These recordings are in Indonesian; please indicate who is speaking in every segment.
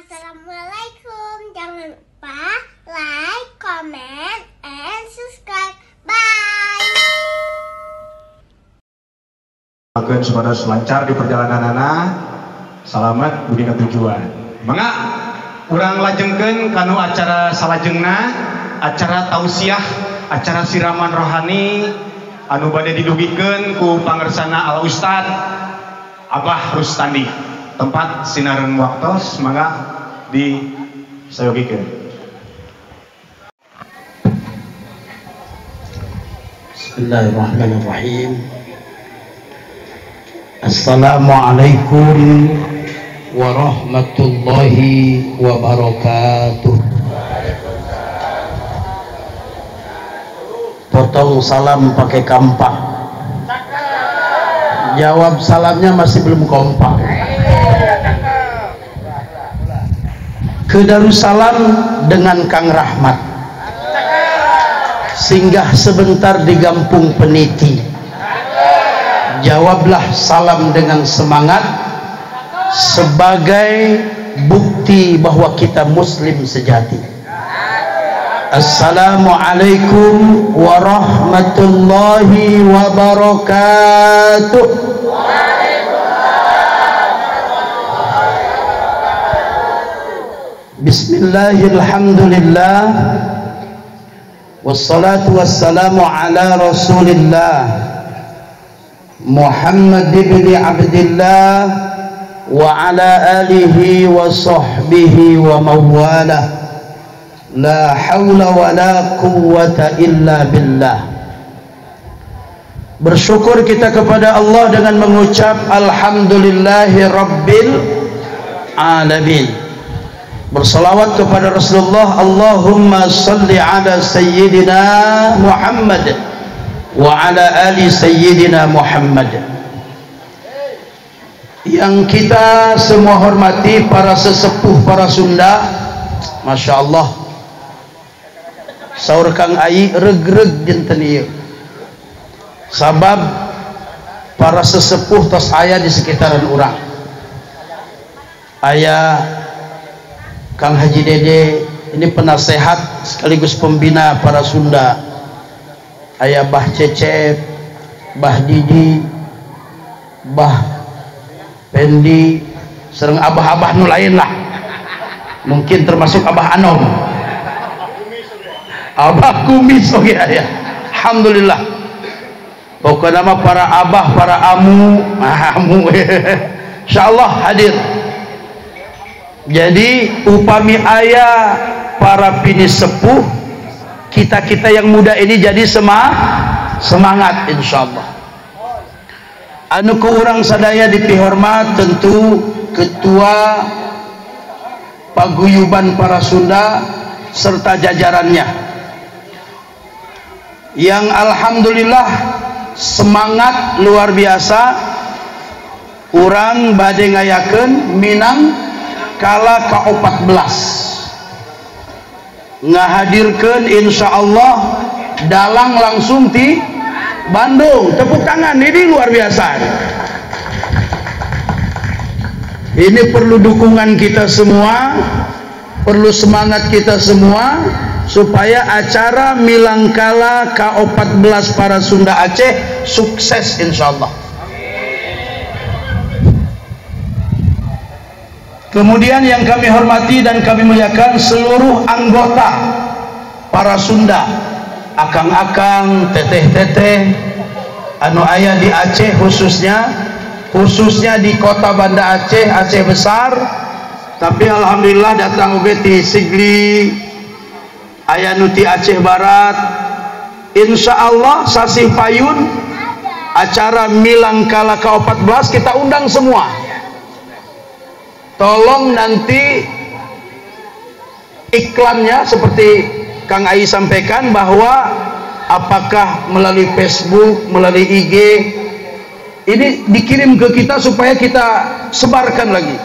Speaker 1: Assalamualaikum. Jangan lupa like, comment, and subscribe. Bye.
Speaker 2: Akan supaya lancar di perjalanan anak, selamat budi tujuan. Mangga urang lajengkeun kanu acara salajengna, acara tausiah, acara siraman rohani anu bade didugikeun ku pangersana Al Ustad Abah Rustandi. Tempat sinareun waktos mangga di sayogikeun.
Speaker 3: Bismillahirrahmanirrahim. Assalamualaikum warahmatullahi wabarakatuh. Potong salam pakai kampak. Jawab salamnya masih belum kompak. Ke Darussalam dengan Kang Rahmat. Singgah sebentar di Gampung Peniti. Jawablah salam dengan semangat sebagai bukti bahwa kita muslim sejati. Assalamualaikum warahmatullahi wabarakatuh. Bismillahirrahmanirrahim. Wassalatu wassalamu ala Rasulillah Muhammad ibn Abdillah wa ala alihi wa sahbihi wa mawalah. La hawla wa la quwwata illa billah. Bersyukur kita kepada Allah dengan mengucap alhamdulillahi rabbil alamin. Bersalawat kepada Rasulullah. Allahumma salli ala sayyidina Muhammad wa ala ali sayyidina Muhammad. Yang kita semua hormati para sesepuh, para Sunda, Masya Allah, saur Kang Ai reg-reg dinten ieu. Sabab para sesepuh tos aya di sekitaran urang. Aya Kang Haji Dede, ini penasehat sekaligus pembina para Sunda. Aya Bah Cecep, Bah Didi, Bah Pendi, sereng abah-abah nu lain lah. Mungkin termasuk Abah Anom, Abah Kumis, oke ya. Alhamdulillah. Pokoknya nama para abah, para amu, insyaallah hadir. Jadi upami ayah para bini sepuh, kita yang muda ini jadi semangat insyaallah. Anu ku urang sadaya dipihormat tentu ketua paguyuban para Sunda serta jajarannya yang alhamdulillah semangat luar biasa. Urang bade ngayakeun Minang kala ke-14 ngahadirkan insyaallah dalang langsung di Bandung. Tepuk tangan, ini luar biasa. Ini perlu dukungan kita semua, perlu semangat kita semua supaya acara Milangkala ke-14 para Sunda Aceh sukses insyaallah. Kemudian yang kami hormati dan kami muliakan seluruh anggota para Sunda, akang-akang, teteh-teteh anu aya di Aceh, khususnya di kota Banda Aceh, Aceh besar. Tapi alhamdulillah datang uge ti Sigli, aya nu ti Aceh Barat. Insyaallah sasih payun acara Milangkala ke-14 kita undang semua. Tolong nanti iklannya seperti Kang Ai sampaikan bahwa apakah melalui Facebook, melalui IG, ini dikirim ke kita supaya kita sebarkan lagi.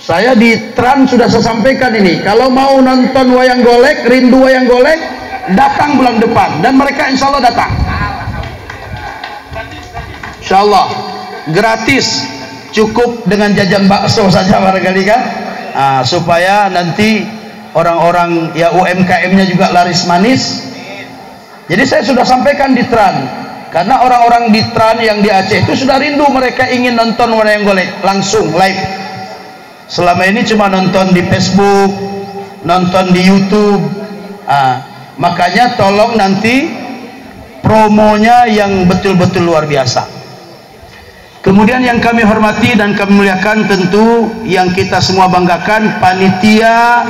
Speaker 3: Saya di Trans sudah saya sampaikan ini, kalau mau nonton wayang golek, rindu wayang golek, datang bulan depan, dan mereka insya Allah datang. Insya Allah gratis. Cukup dengan jajan bakso saja barangkali kan. supaya nanti orang-orang ya UMKM-nya juga laris manis. Jadi saya sudah sampaikan di Tran, karena orang-orang di Tran yang di Aceh itu sudah rindu, mereka ingin nonton wayang golek langsung live. Selama ini cuma nonton di Facebook, nonton di YouTube. Makanya tolong nanti promonya yang betul-betul luar biasa. Kemudian yang kami hormati dan kami muliakan, tentu yang kita semua banggakan, panitia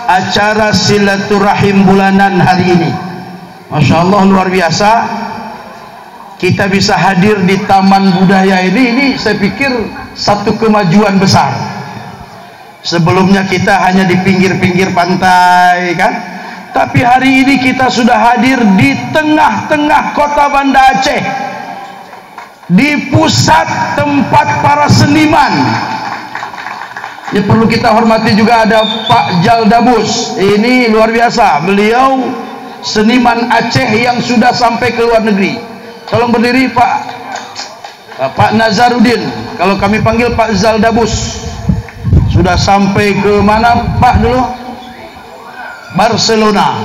Speaker 3: acara silaturahim bulanan hari ini. Masya Allah, luar biasa. Kita bisa hadir di Taman Budaya ini saya pikir satu kemajuan besar. Sebelumnya kita hanya di pinggir-pinggir pantai kan, tapi hari ini kita sudah hadir di tengah-tengah kota Banda Aceh, di pusat tempat para seniman. Ini perlu kita hormati juga, ada Pak Jaldabus. Ini luar biasa, beliau seniman Aceh yang sudah sampai ke luar negeri. Tolong berdiri Pak Nazarudin, kalau kami panggil Pak Jaldabus. Sudah sampai ke mana Pak dulu? Barcelona.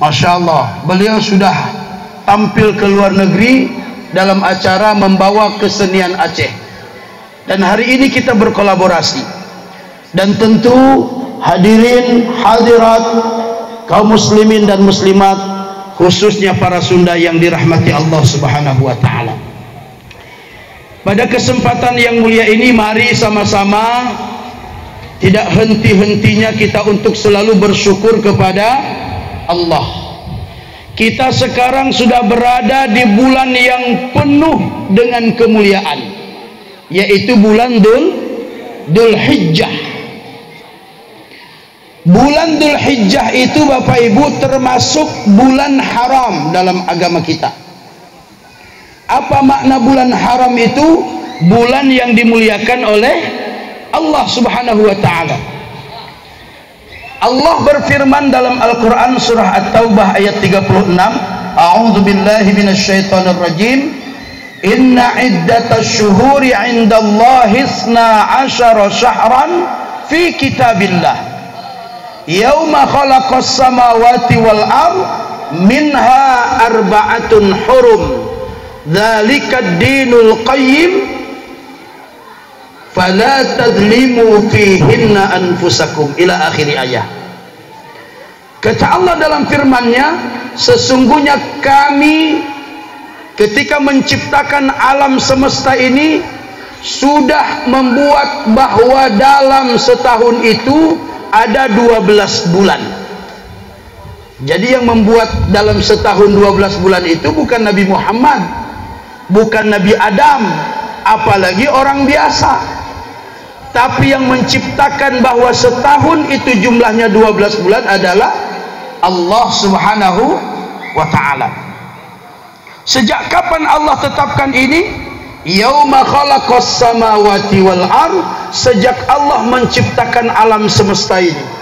Speaker 3: Masya Allah, beliau sudah tampil ke luar negeri dalam acara membawa kesenian Aceh. Dan hari ini kita berkolaborasi. Dan tentu hadirin hadirat kaum muslimin dan muslimat, khususnya para Sunda yang dirahmati Allah Subhanahu wa taala. Pada kesempatan yang mulia ini, mari sama-sama tidak henti-hentinya kita untuk selalu bersyukur kepada Allah. Kita sekarang sudah berada di bulan yang penuh dengan kemuliaan, yaitu bulan Dzul Hijjah. Bulan Dzul Hijjah itu Bapak Ibu termasuk bulan haram dalam agama kita. Apa makna bulan haram itu? Bulan yang dimuliakan oleh Allah Subhanahu wa taala. Allah berfirman dalam Al-Quran surah At-Taubah ayat 36, A'udzu billahi minasyaitonir rajim. Inna iddatasy syuhuri 'indallahi 12 syahran fi kitabillah. Yauma khalaqas samawati wal ard minha arba'atun hurum. Dzalikad dinul qayyim fala tadlimu fihinna anfusakum, ila akhir ayat. Kata Allah dalam firman-Nya, sesungguhnya kami ketika menciptakan alam semesta ini sudah membuat bahwa dalam setahun itu ada 12 bulan. Jadi yang membuat dalam setahun 12 bulan itu bukan Nabi Muhammad, bukan Nabi Adam, apalagi orang biasa. Tapi yang menciptakan bahwa setahun itu jumlahnya 12 bulan adalah Allah Subhanahu wa ta'ala. Sejak kapan Allah tetapkan ini? Yauma khalaqas samawati wal ard, sejak Allah menciptakan alam semesta ini.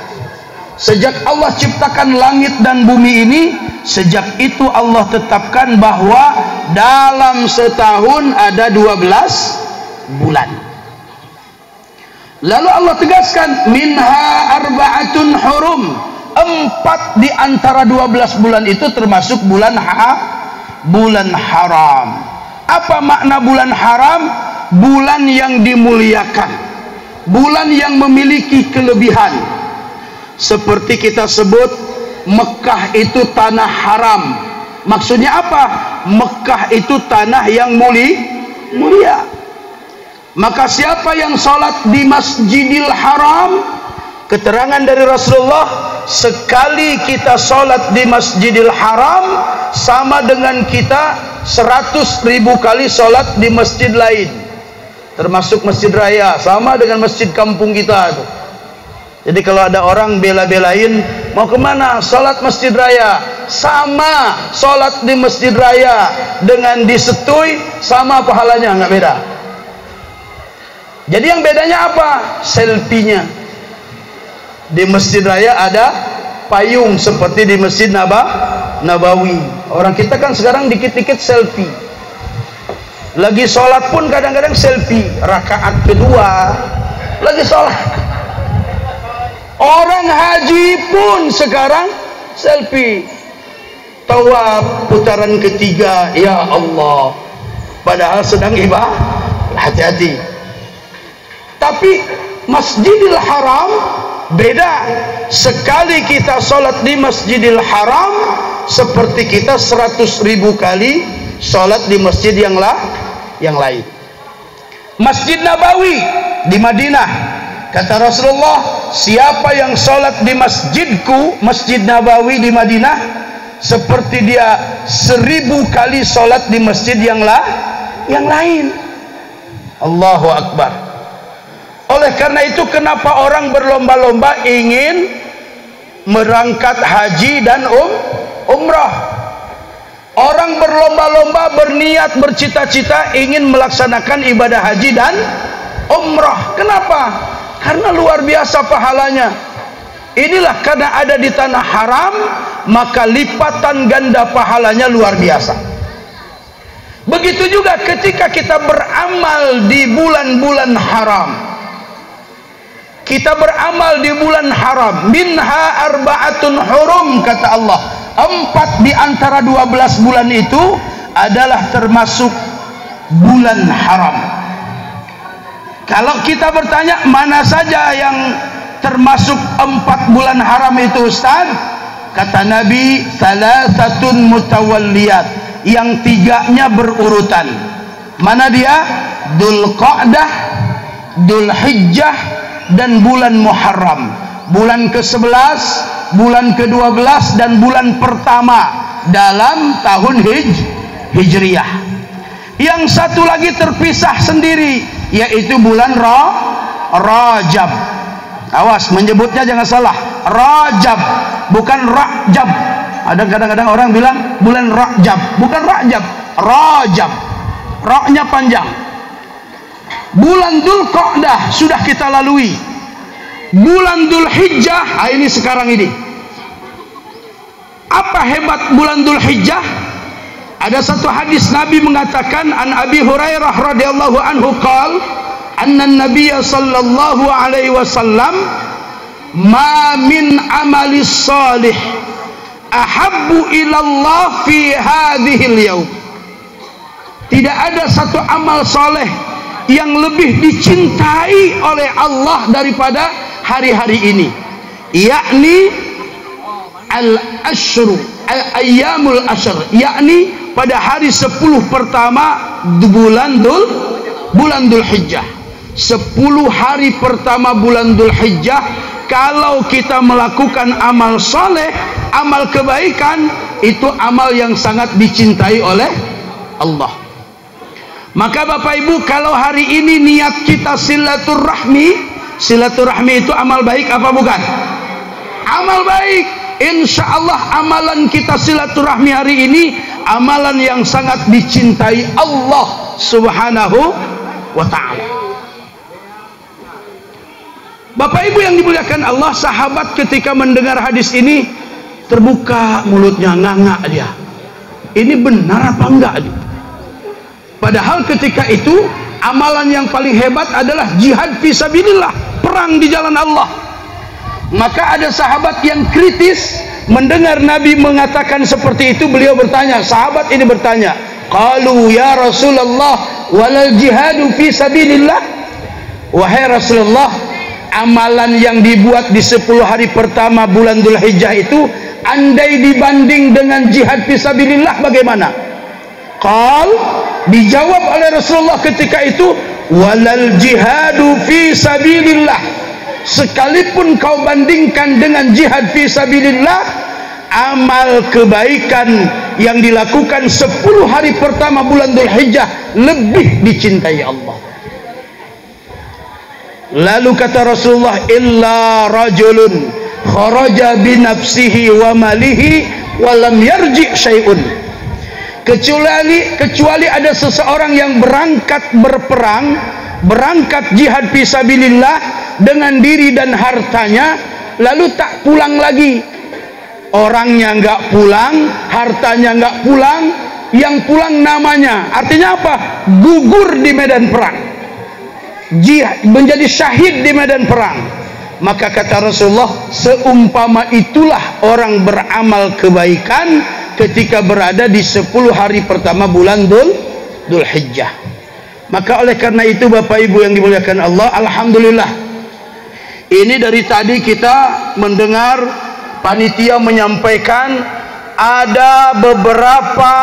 Speaker 3: Sejak Allah ciptakan langit dan bumi ini, sejak itu Allah tetapkan bahwa dalam setahun ada 12 bulan. Lalu Allah tegaskan, minha arba'atun hurum, 4 di antara 12 bulan itu termasuk bulan haram. Apa makna bulan haram? Bulan yang dimuliakan, bulan yang memiliki kelebihan. Seperti kita sebut Mekah itu tanah haram. Maksudnya apa? Mekah itu tanah yang mulia. Maka siapa yang sholat di Masjidil Haram, keterangan dari Rasulullah, sekali kita sholat di Masjidil Haram sama dengan kita 100.000 kali sholat di masjid lain, termasuk Masjid Raya, sama dengan masjid kampung kita itu. Jadi kalau ada orang bela-belain mau kemana, sholat Masjid Raya, sama sholat di Masjid Raya dengan di Setui sama pahalanya, nggak beda. Jadi yang bedanya apa? Selfie-nya. Di Masjid Raya ada payung seperti di Masjid Nabawi. Orang kita kan sekarang dikit-dikit selfie. Lagi sholat pun kadang-kadang selfie. Rakaat kedua lagi sholat. Orang haji pun sekarang selfie, tawaf putaran ketiga, ya Allah, padahal sedang ibadah. Hati-hati. Tapi Masjidil Haram beda. Sekali kita sholat di Masjidil Haram seperti kita 100.000 kali sholat di masjid yang lain. Masjid Nabawi di Madinah, kata Rasulullah, siapa yang sholat di masjidku, Masjid Nabawi di Madinah, seperti dia 1000 kali sholat di masjid yang lain. Allahu Akbar. Oleh karena itu, kenapa orang berlomba-lomba ingin berangkat haji dan umrah? Orang berlomba-lomba berniat, bercita-cita ingin melaksanakan ibadah haji dan umrah. Kenapa? Karena luar biasa pahalanya. Inilah karena ada di tanah haram, maka lipatan ganda pahalanya luar biasa. Begitu juga ketika kita beramal di bulan-bulan haram. Kita beramal di bulan haram. Minha arba'atun hurum, kata Allah. 4 di antara 12 bulan itu adalah termasuk bulan haram. Kalau kita bertanya, mana saja yang termasuk 4 bulan haram itu, Ustaz? Kata Nabi, salasatun mutawalliyat, yang 3-nya berurutan. Mana dia? Dzulqa'dah, Dzulhijjah, dan bulan Muharram. Bulan ke-11, bulan ke-12, dan bulan pertama dalam tahun Hijriyah. Yang satu lagi terpisah sendiri, yaitu bulan Rajab. Awas menyebutnya, jangan salah. Rajab, bukan Rajab. Ada kadang-kadang orang bilang bulan Rajab, bukan Rajab, Rajab. Ra-nya panjang. Bulan Dzulqa'dah sudah kita lalui. Bulan Dzulhijjah, ini sekarang ini. Apa hebat bulan Dzulhijjah? Ada satu hadis Nabi mengatakan, an Abi Hurairah radhiyallahu anhu qala, anna Nabiyya sallallahu alaihi wasallam, ma min amalis salih ahabbu ilallah fi hadhil yaum. Tidak ada satu amal soleh yang lebih dicintai oleh Allah daripada hari-hari ini, yakni al-ashru, al-ayyamul ashr, yakni pada hari 10 pertama bulan Dzulhijjah. 10 hari pertama bulan Dzulhijjah, kalau kita melakukan amal soleh, amal kebaikan, itu amal yang sangat dicintai oleh Allah. Maka Bapak Ibu, kalau hari ini niat kita silaturahmi, silaturahmi itu amal baik apa bukan? Amal baik. Insya Allah amalan kita silaturahmi hari ini amalan yang sangat dicintai Allah Subhanahu wa ta'ala. Bapak Ibu yang dimuliakan Allah, sahabat ketika mendengar hadis ini terbuka mulutnya, nganga dia. Ini benar apa enggak? Padahal ketika itu amalan yang paling hebat adalah jihad fisabilillah, perang di jalan Allah. Maka ada sahabat yang kritis mendengar Nabi mengatakan seperti itu. Beliau bertanya, sahabat ini bertanya, qalu ya Rasulullah walal jihadu fisabilillah. Wahai Rasulullah, amalan yang dibuat di 10 hari pertama bulan Dzulhijjah itu, andai dibanding dengan jihad fisabilillah bagaimana? Qal, dijawab oleh Rasulullah ketika itu, walal jihadu fi sabilillah, sekalipun kau bandingkan dengan jihad fi sabilillah, amal kebaikan yang dilakukan 10 hari pertama bulan Dzulhijjah lebih dicintai Allah. Lalu kata Rasulullah, illa rajulun kharaja bi nafsihi wa malihi wa lam yarji syai'un, kecuali ada seseorang yang berangkat berperang, berangkat jihad fisabilillah dengan diri dan hartanya, lalu tak pulang lagi. Orangnya enggak pulang, hartanya enggak pulang, yang pulang namanya. Artinya apa? Gugur di medan perang, jihad, menjadi syahid di medan perang. Maka kata Rasulullah, seumpama itulah orang beramal kebaikan ketika berada di 10 hari pertama bulan Dzulhijjah. Maka oleh karena itu Bapak Ibu yang dimuliakan Allah, alhamdulillah, ini dari tadi kita mendengar panitia menyampaikan ada beberapa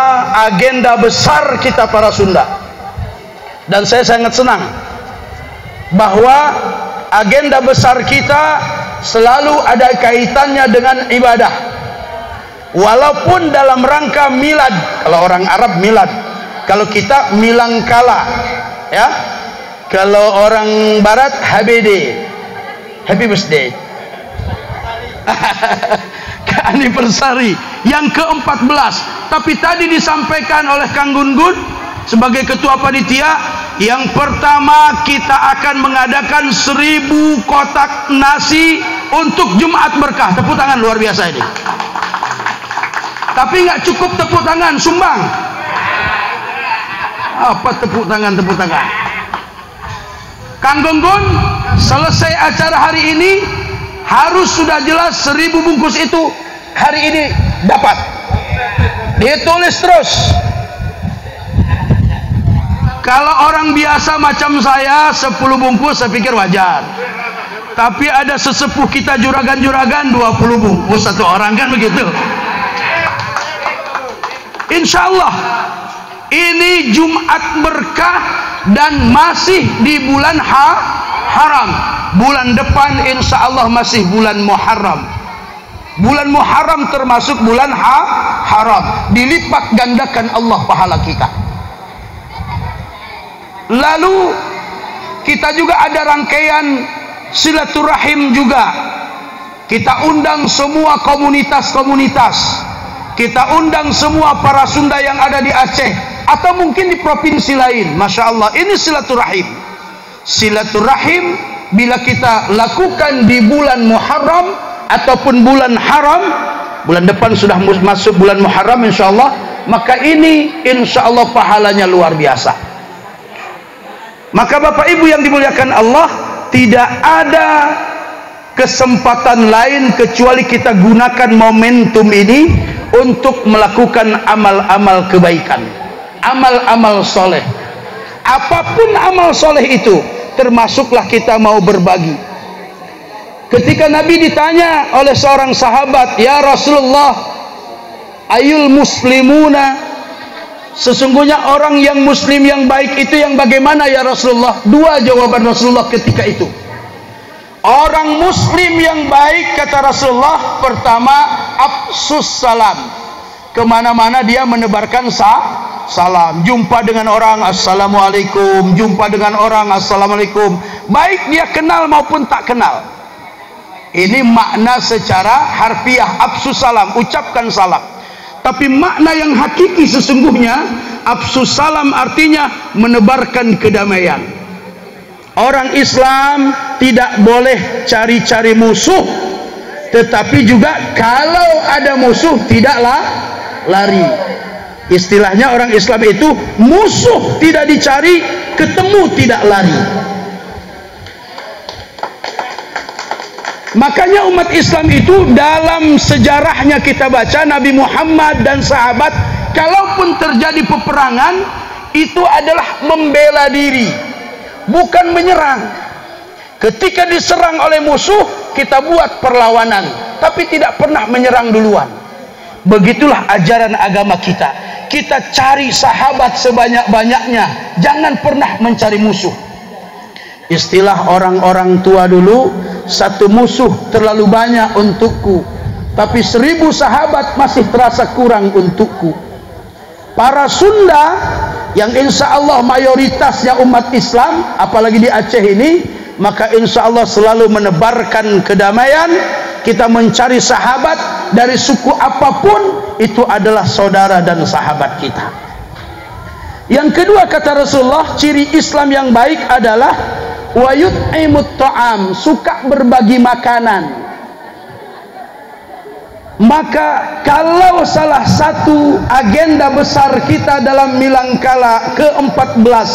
Speaker 3: agenda besar kita para Sunda, dan saya sangat senang bahwa agenda besar kita selalu ada kaitannya dengan ibadah, walaupun dalam rangka milad. Kalau orang Arab milad, kalau kita milangkala, ya. Kalau orang Barat HBD, happy birthday. Anniversary yang ke-14. Tapi tadi disampaikan oleh Kang Gun-Gun sebagai ketua panitia, yang pertama kita akan mengadakan 1000 kotak nasi untuk Jumat Berkah. Tepuk tangan, luar biasa ini. Tapi nggak cukup tepuk tangan, sumbang. Apa tepuk tangan? Kang Gun-Gun, selesai acara hari ini harus sudah jelas 1000 bungkus itu hari ini dapat. Ditulis terus. Kalau orang biasa macam saya 10 bungkus saya pikir wajar. Tapi ada sesepuh kita juragan-juragan 20 bungkus satu orang, kan begitu. Insya Allah ini Jumat Berkah dan masih di bulan haram. Bulan depan insya Allah masih bulan Muharram. Bulan Muharram termasuk bulan haram. Dilipat gandakan Allah pahala kita. Lalu kita juga ada rangkaian silaturahim juga. Kita undang semua komunitas-komunitas. Kita undang semua para Sunda yang ada di Aceh atau mungkin di provinsi lain. Masya Allah, ini silaturahim. Silaturahim bila kita lakukan di bulan Muharram ataupun bulan haram, bulan depan sudah masuk bulan Muharram insya Allah, maka ini insya Allah pahalanya luar biasa. Maka Bapak Ibu yang dimuliakan Allah, tidak ada kesempatan lain kecuali kita gunakan momentum ini untuk melakukan amal-amal kebaikan, amal-amal soleh. Apapun amal soleh itu, termasuklah kita mau berbagi. Ketika Nabi ditanya oleh seorang sahabat, ya Rasulullah, ayul muslimuna, sesungguhnya orang yang muslim yang baik itu yang bagaimana ya Rasulullah? Dua jawaban Rasulullah ketika itu. Orang muslim yang baik, kata Rasulullah, pertama afsus salam. Kemana-mana dia menebarkan salam. Jumpa dengan orang, assalamualaikum. Jumpa dengan orang, assalamualaikum. Baik dia kenal maupun tak kenal. Ini makna secara harfiah, afsus salam, ucapkan salam. Tapi makna yang hakiki sesungguhnya, afsus salam artinya menebarkan kedamaian. Orang Islam tidak boleh cari-cari musuh, tetapi juga kalau ada musuh tidaklah lari. Istilahnya orang Islam itu musuh tidak dicari, ketemu tidak lari. Makanya umat Islam itu dalam sejarahnya kita baca, Nabi Muhammad dan sahabat, kalaupun terjadi peperangan, itu adalah membela diri, bukan menyerang. Ketika diserang oleh musuh, kita buat perlawanan, tapi tidak pernah menyerang duluan. Begitulah ajaran agama kita. Kita cari sahabat sebanyak-banyaknya, jangan pernah mencari musuh. Istilah orang-orang tua dulu, satu musuh terlalu banyak untukku, tapi 1000 sahabat masih terasa kurang untukku. Para Sunda yang insya Allah mayoritasnya umat Islam, apalagi di Aceh ini, maka insya Allah selalu menebarkan kedamaian. Kita mencari sahabat dari suku apapun, itu adalah saudara dan sahabat kita. Yang kedua, kata Rasulullah, ciri Islam yang baik adalah wa yut'imut ta'am, suka berbagi makanan. Maka kalau salah satu agenda besar kita dalam milangkala ke-14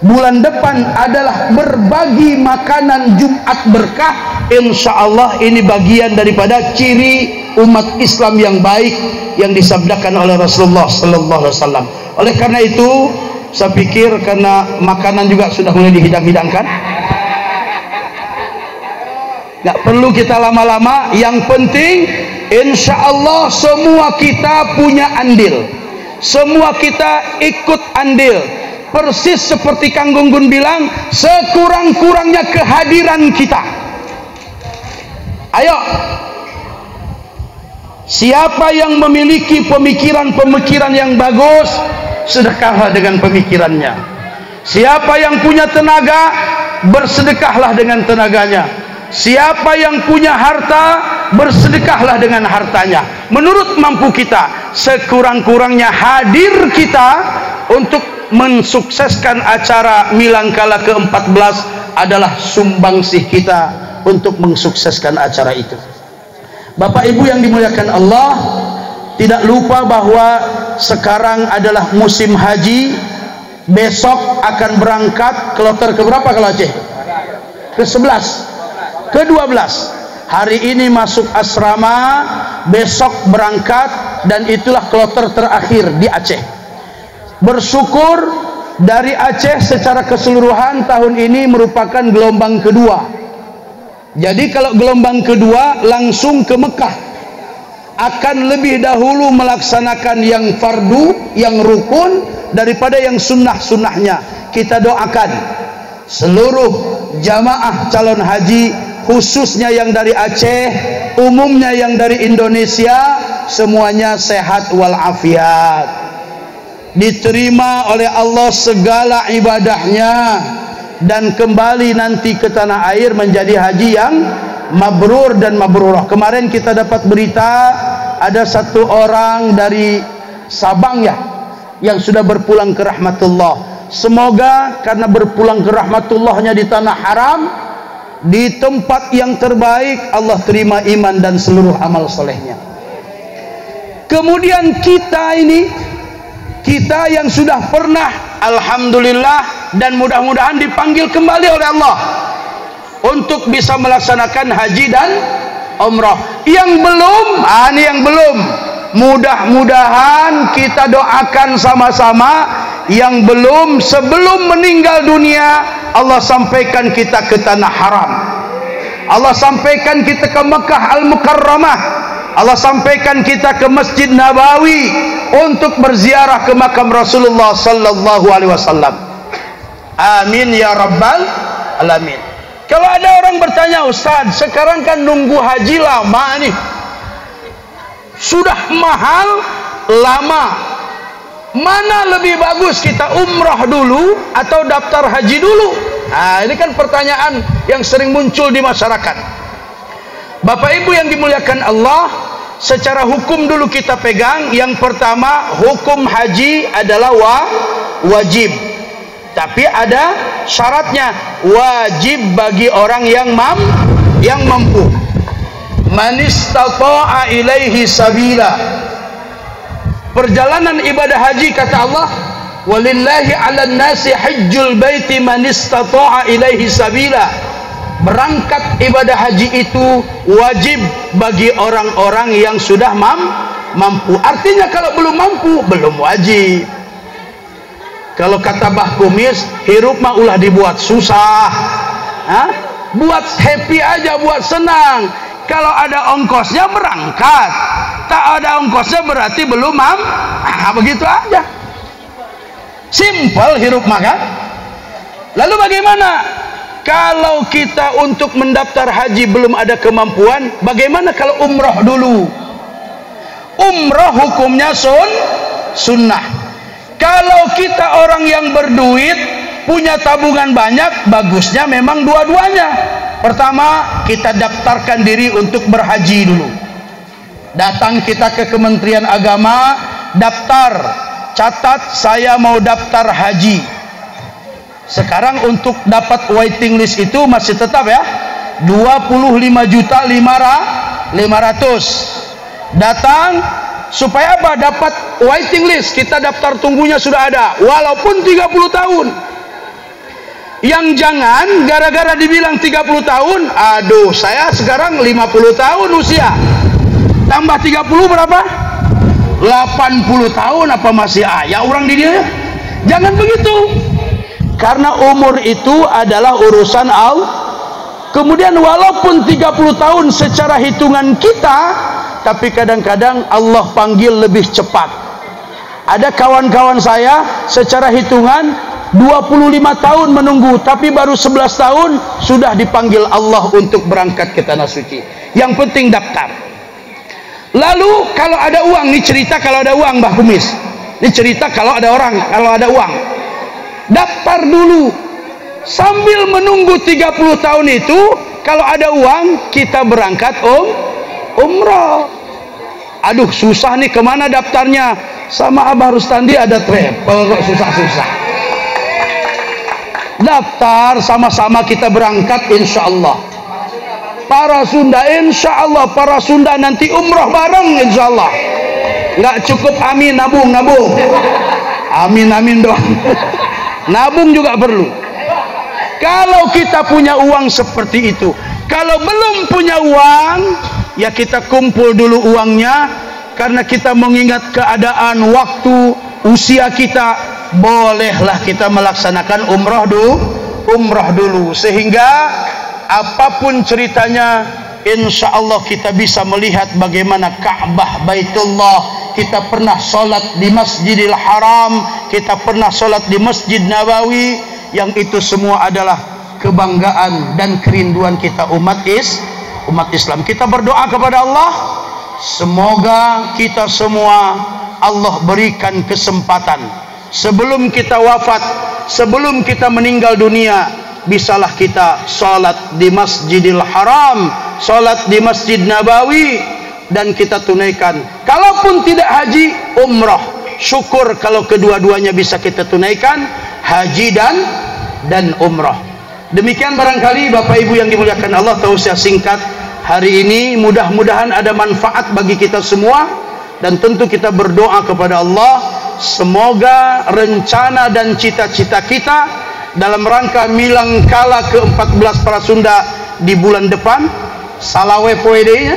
Speaker 3: bulan depan adalah berbagi makanan Jumat berkah. Insya Allah ini bagian daripada ciri umat Islam yang baik yang disabdakan oleh Rasulullah sallallahu alaihi wasallam. Oleh karena itu, saya pikir karena makanan juga sudah mulai dihidang-hidangkan, nggak perlu kita lama-lama. Yang penting insya Allah semua kita punya andil, semua kita ikut andil. Persis seperti Kang Gunggun bilang, sekurang-kurangnya kehadiran kita. Ayo, siapa yang memiliki pemikiran-pemikiran yang bagus, sedekahlah dengan pemikirannya. Siapa yang punya tenaga, bersedekahlah dengan tenaganya. Siapa yang punya harta, bersedekahlah dengan hartanya. Menurut mampu kita, sekurang-kurangnya hadir kita untuk mensukseskan acara Milangkala ke-14 adalah sumbangsih kita untuk mensukseskan acara itu. Bapak Ibu yang dimuliakan Allah, tidak lupa bahwa sekarang adalah musim haji. Besok akan berangkat kloter keberapa kalau Aceh? Ke-11, ke-12. Hari ini masuk asrama, besok berangkat, dan itulah kloter terakhir di Aceh. Bersyukur dari Aceh secara keseluruhan tahun ini merupakan gelombang kedua. Jadi kalau gelombang kedua langsung ke Mekah, akan lebih dahulu melaksanakan yang fardu, yang rukun daripada yang sunnah-sunnahnya. Kita doakan seluruh jamaah calon haji, khususnya yang dari Aceh, umumnya yang dari Indonesia, semuanya sehat walafiat, diterima oleh Allah segala ibadahnya, dan kembali nanti ke tanah air menjadi haji yang mabrur dan mabrurah. Kemarin kita dapat berita ada satu orang dari Sabang ya, yang sudah berpulang ke rahmatullah. Semoga karena berpulang ke rahmatullahnya di tanah haram, di tempat yang terbaik, Allah terima iman dan seluruh amal solehnya. Kemudian kita ini, kita yang sudah pernah, alhamdulillah, dan mudah-mudahan dipanggil kembali oleh Allah untuk bisa melaksanakan haji dan umrah. Yang belum, ini yang belum, mudah-mudahan kita doakan sama-sama. Yang belum, sebelum meninggal dunia, Allah sampaikan kita ke tanah haram, Allah sampaikan kita ke Mekah Al-Mukarramah, Allah sampaikan kita ke Masjid Nabawi untuk berziarah ke makam Rasulullah sallallahu alaihi wasallam. Amin ya rabbal alamin. Kalau ada orang bertanya, Ustaz, sekarang kan nunggu haji lama nih, sudah mahal, lama, mana lebih bagus, kita umrah dulu atau daftar haji dulu? Nah, ini kan pertanyaan yang sering muncul di masyarakat. Bapak Ibu yang dimuliakan Allah, secara hukum dulu kita pegang. Yang pertama, hukum haji adalah wajib, tapi ada syaratnya. Wajib bagi orang yang mampu. Man istata'a ilaihi sabila. Perjalanan ibadah haji, kata Allah, walillahi 'alan nasi hajjul baiti man istata'a ilaihi sabila. Berangkat ibadah haji itu wajib bagi orang-orang yang sudah mampu. Artinya kalau belum mampu, belum wajib. Kalau kata Bah Kumis, hirup mah ulah dibuat susah, buat happy aja, buat senang. Kalau ada ongkosnya berangkat, tak ada ongkosnya berarti belum begitu aja, simple hirup makan. Lalu bagaimana kalau kita untuk mendaftar haji belum ada kemampuan? Bagaimana kalau umrah dulu? Umrah hukumnya sunnah. Kalau kita orang yang berduit, punya tabungan banyak, bagusnya memang dua-duanya. Pertama, kita daftarkan diri untuk berhaji dulu. Datang kita ke Kementerian Agama, daftar, catat saya mau daftar haji. Sekarang untuk dapat waiting list itu masih tetap ya, 25.500. Datang supaya apa? Dapat waiting list, kita daftar tunggunya sudah ada, walaupun 30 tahun. Yang jangan gara-gara dibilang 30 tahun, aduh saya sekarang 50 tahun usia, tambah 30 berapa? 80 tahun, apa masih ayah orang di dia? Jangan begitu, karena umur itu adalah urusan Allah. Kemudian walaupun 30 tahun secara hitungan kita, tapi kadang-kadang Allah panggil lebih cepat. Ada kawan-kawan saya secara hitungan 25 tahun menunggu, tapi baru 11 tahun sudah dipanggil Allah untuk berangkat ke tanah suci. Yang penting daftar. Lalu kalau ada uang, ini cerita kalau ada uang Mbah Kumis. Ini cerita kalau ada orang, kalau ada uang. Daftar dulu. Sambil menunggu 30 tahun itu, kalau ada uang, kita berangkat umrah. Aduh susah nih, kemana daftarnya? Sama Abah Rustandi ada travel kok, susah-susah. Daftar, sama-sama kita berangkat insya Allah. Para Sunda insya Allah, para Sunda nanti umrah bareng insya Allah. Nggak cukup amin, nabung. Amin doang. Nabung juga perlu. Kalau kita punya uang seperti itu. Kalau belum punya uang, ya kita kumpul dulu uangnya, karena kita mengingat keadaan, waktu, usia kita. Bolehlah kita melaksanakan umrah dulu, sehingga apapun ceritanya, insya Allah kita bisa melihat bagaimana Ka'bah Baitullah. Kita pernah sholat di Masjidil Haram, kita pernah sholat di Masjid Nabawi, yang itu semua adalah kebanggaan dan kerinduan kita umat Islam. Kita berdoa kepada Allah, semoga kita semua Allah berikan kesempatan sebelum kita wafat, sebelum kita meninggal dunia, bisalah kita sholat di Masjidil Haram, sholat di Masjid Nabawi, dan kita tunaikan. Kalaupun tidak haji, umrah. Syukur kalau kedua-duanya bisa kita tunaikan, haji dan umrah. Demikian barangkali Bapak Ibu yang dimuliakan Allah, tausiah singkat hari ini, mudah-mudahan ada manfaat bagi kita semua, dan tentu kita berdoa kepada Allah, semoga rencana dan cita-cita kita dalam rangka Milangkala ke-14 para Sunda di bulan depan, Salawe Poedenya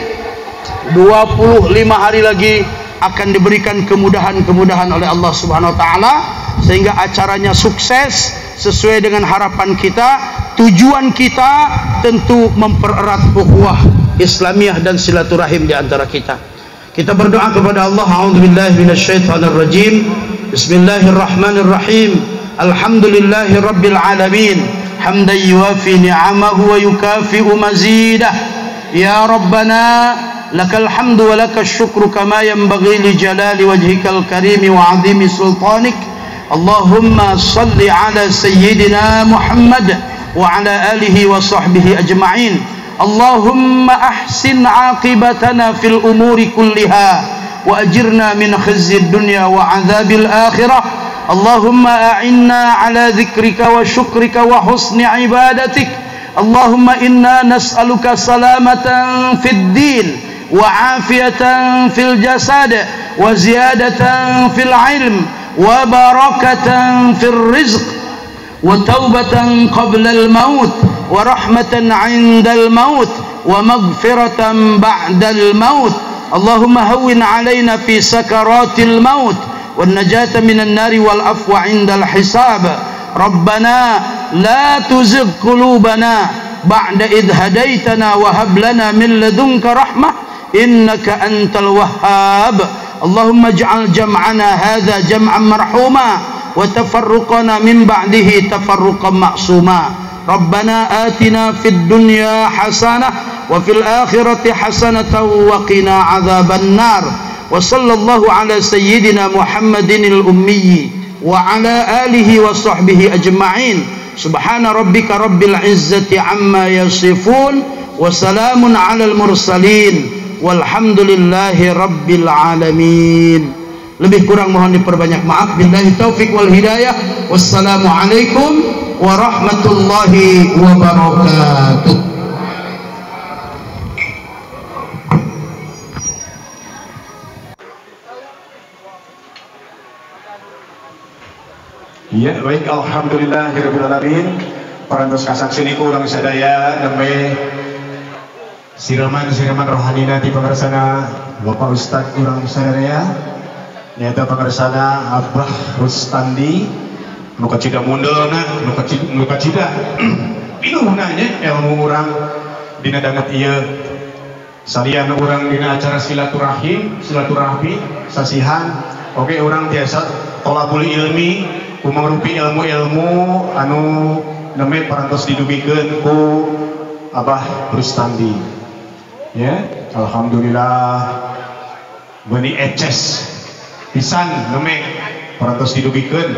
Speaker 3: 25 hari lagi akan diberikan kemudahan-kemudahan oleh Allah Subhanahu wa taala, sehingga acaranya sukses sesuai dengan harapan kita. Tujuan kita tentu mempererat ukhuwah Islamiyah dan silaturahim di antara kita. Kita berdoa kepada Allah. A'udzubillahi minasyaitonirrajim. Bismillahirrahmanirrahim. Alhamdulillahi rabbil alamin. Hamdan yuwafi ni'amahu wa yukafi'u mazidah. Ya Rabbana lakal hamdu wa lakas syukru kama yanbaghi li jalali wajhikal karimi wa 'azimi sultanik. Allahumma salli ala sayyidina Muhammad wa ala alihi wa sahbihi ajma'in. Allahumma ahsin 'aqibatana fil umuri kulliha wa ajirna min khizyid dunya wa 'adzabil akhirah. Allahumma a'inna ala dzikrika wa syukrika wa husni ibadatik. Allahumma inna nas'aluka salamatan fid din wa afiyatan fil jasad wa ziyadatan fil ilm wa barakatan fil rizq wa taubatan qabla al maut wa rahmatan 'inda al maut wa maghfiratan ba'da al maut. Allahumma hawwin 'alaina fi sakaratil maut wan najata minan nari wal afwa 'inda al hisab. Rabbana la tuzigh qulubana ba'da idh hadaitana wa hab lana min ladunka rahmah innaka antal wahhab. Allahumma ij'al jam'ana hadha jam'an marhuma wa tafarruqana min ba'dihi tafarruqan ma'suma. Rabbana atina fid dunya hasanah wa fil akhirati hasanatan wa qina adzaban nar. Wa sallallahu ala sayyidina Muhammadinil ummi wa ala alihi wa sahbihi ajma'in. Subhana rabbika rabbil izzati amma yasifun wa salamun alal mursalin walhamdulillahi rabbil alamin. Lebih kurang mohon diperbanyak maaf. Billahi taufik wal hidayah. Wassalamualaikum warahmatullahi wabarakatuh.
Speaker 2: Ya, baik, alhamdulillahirabbil alamin. parantos kasaksini ku urang sadaya nembe siraman rohanina ti pangarsana Bapak Ustadz urang sadaya nyata pangarsana Abah Rustandi nu kacida mundelna nu kacida pinuhna nya ilmu urang dina danget ieu salian urang dina acara silaturahmi sasihan oke urang tiasa tolabul ilmi kumangrupi ilmu-ilmu anu neme parantos didugikeun ku Abah Rustandi ya alhamdulillah beuni eces pisan neme parantos didugikeun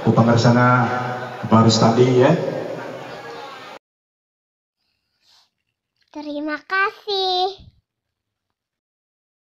Speaker 2: ku pangarsana Abah Rustandi ya.
Speaker 1: Terima kasih.